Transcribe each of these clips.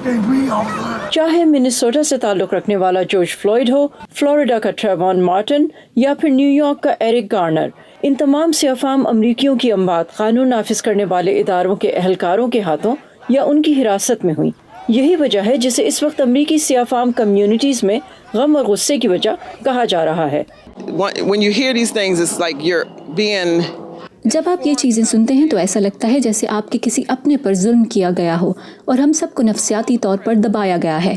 चाहे मिनेसोटा से ताल्लुक़ रखने वाला जॉर्ज फ्लॉयड हो, फ्लोरिडा का ट्रेवॉन मार्टिन या फिर न्यूयॉर्क का एरिक गार्नर, इन तमाम सियाफाम अमरीकियों की अमवात कानून नाफिज करने वाले इदारों के अहलकारों के हाथों या उनकी हिरासत में हुई। यही वजह है जिसे इस वक्त अमरीकी सियाफाम कम्युनिटीज़ में गम और गुस्से की वजह कहा जा रहा है। When you hear these things, it's like you're being जब आप ये चीज़ें सुनते हैं तो ऐसा लगता है जैसे आपके किसी अपने पर जुल्म किया गया हो और हम सबको नफ्सियाती तौर पर दबाया गया है।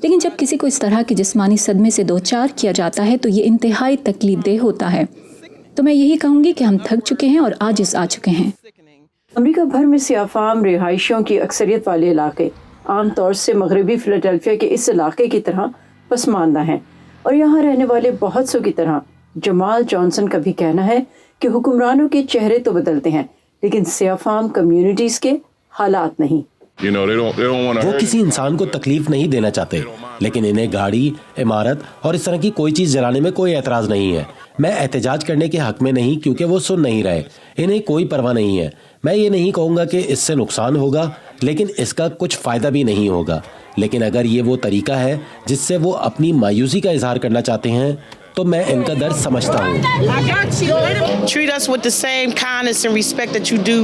लेकिन जब किसी को इस तरह के जिस्मानी सदमे से दो चार किया जाता है तो ये इंतहाई तकलीफदेह होता है। तो मैं यही कहूँगी कि हम थक चुके हैं और आजिज़ आ चुके हैं। अमेरिका भर में सियाफाम रिहायशियों की अक्सरियत वाले इलाके आम तौर से मगरबी फिलाडेल्फिया के इस इलाके की तरह पसमानदा हैं और यहाँ रहने वाले बहुत सौ की तरह जमाल जॉनसन का भी कहना है कि हुक्मरानों के चेहरे तो बदलते हैं लेकिन सियाफाम कम्युनिटीज़ के हालात नहीं। वो किसी इंसान को तकलीफ नहीं देना चाहते, लेकिन इन्हें गाड़ी, इमारत और इस तरह की कोई चीज़ जलाने में कोई एतराज़ नहीं है। मैं एहतजाज करने के हक में नहीं, क्योंकि वो सुन नहीं रहे, इन्हें कोई परवाह नहीं है। मैं ये नहीं कहूँगा कि इससे नुकसान होगा, लेकिन इसका कुछ फ़ायदा भी नहीं होगा। लेकिन अगर ये वो तरीका है जिससे वो अपनी मायूसी का इजहार करना चाहते हैं तो मैं इनका दर्द समझता हूँ। treat us with the same kindness and respect that you do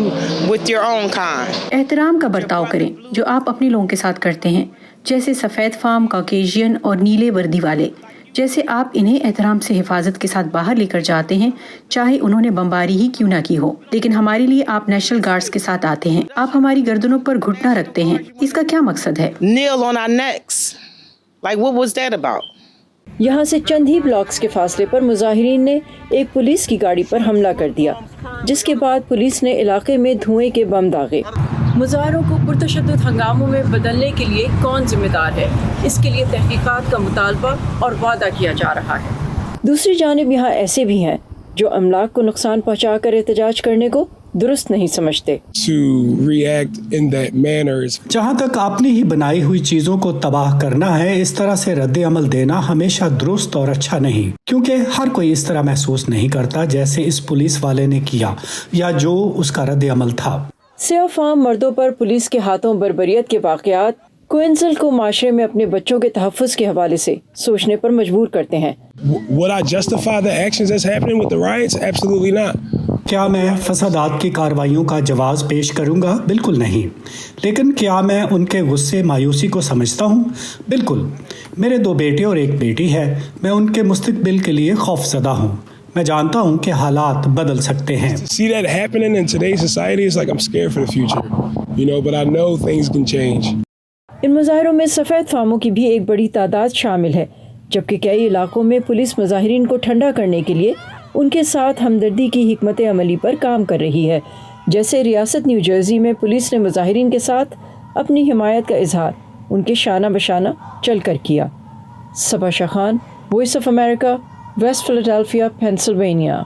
with your own kind. एहतराम का बर्ताव करें जो आप अपने लोगों के साथ करते हैं, जैसे सफ़ेद फार्म, कॉकेशियन और नीले वर्दी वाले। जैसे आप इन्हें एहतराम से हिफाजत के साथ बाहर लेकर जाते हैं, चाहे उन्होंने बमबारी ही क्यों ना की हो। लेकिन हमारे लिए आप नेशनल गार्ड्स के साथ आते हैं, आप हमारी गर्दनों पर घुटना रखते हैं। इसका क्या मकसद है? Kneel on our necks. Like what was that about? यहाँ से चंद ही ब्लॉक्स के फासले पर मुजाहिरीन ने एक पुलिस की गाड़ी पर हमला कर दिया, जिसके बाद पुलिस ने इलाके में धुएं के बम दागे। मुजाहिरों को पुरतशद्दुद हंगामों में बदलने के लिए कौन जिम्मेदार है, इसके लिए तहकीकात का मुतालबा और वादा किया जा रहा है। दूसरी जानिब यहाँ ऐसे भी हैं जो अमलाक को नुकसान पहुँचा कर एहतजाज करने को दुरुस्त नहीं समझते। जहाँ तक अपनी ही बनाई हुई चीजों को तबाह करना है, इस तरह से रद्द अमल देना हमेशा दुरुस्त और अच्छा नहीं, क्योंकि हर कोई इस तरह महसूस नहीं करता जैसे इस पुलिस वाले ने किया या जो उसका रद्द अमल था। सियाफाम मर्दों पर पुलिस के हाथों बर्बरियत के वाक़यात क्विंसल को माशरे में अपने बच्चों के तहफ़्फ़ुज़ के हवाले से सोचने पर मजबूर करते हैं। क्या मैं फसादात की कार्रवाइयों का जवाब पेश करूंगा? बिल्कुल नहीं। लेकिन क्या मैं उनके गुस्से, मायूसी को समझता हूँ? बिल्कुल। मेरे 2 बेटे और 1 बेटी है। मैं उनके मुस्तकबिल के लिए खौफज़दा हूँ। मैं जानता हूँ कि हालात बदल सकते हैं। इन मुजाहिरों में सफ़ेद फार्मों की भी एक बड़ी तादाद शामिल है, जबकि कई इलाकों में पुलिस मुजाहिरीन को ठंडा करने के लिए उनके साथ हमदर्दी की हिकमत अमली पर काम कर रही है। जैसे रियासत न्यू जर्सी में पुलिस ने मुजाहिरीन के साथ अपनी हिमायत का इजहार उनके शाना बशाना चल कर किया। Saba Shah Khan, voice of America, West Philadelphia, Pennsylvania.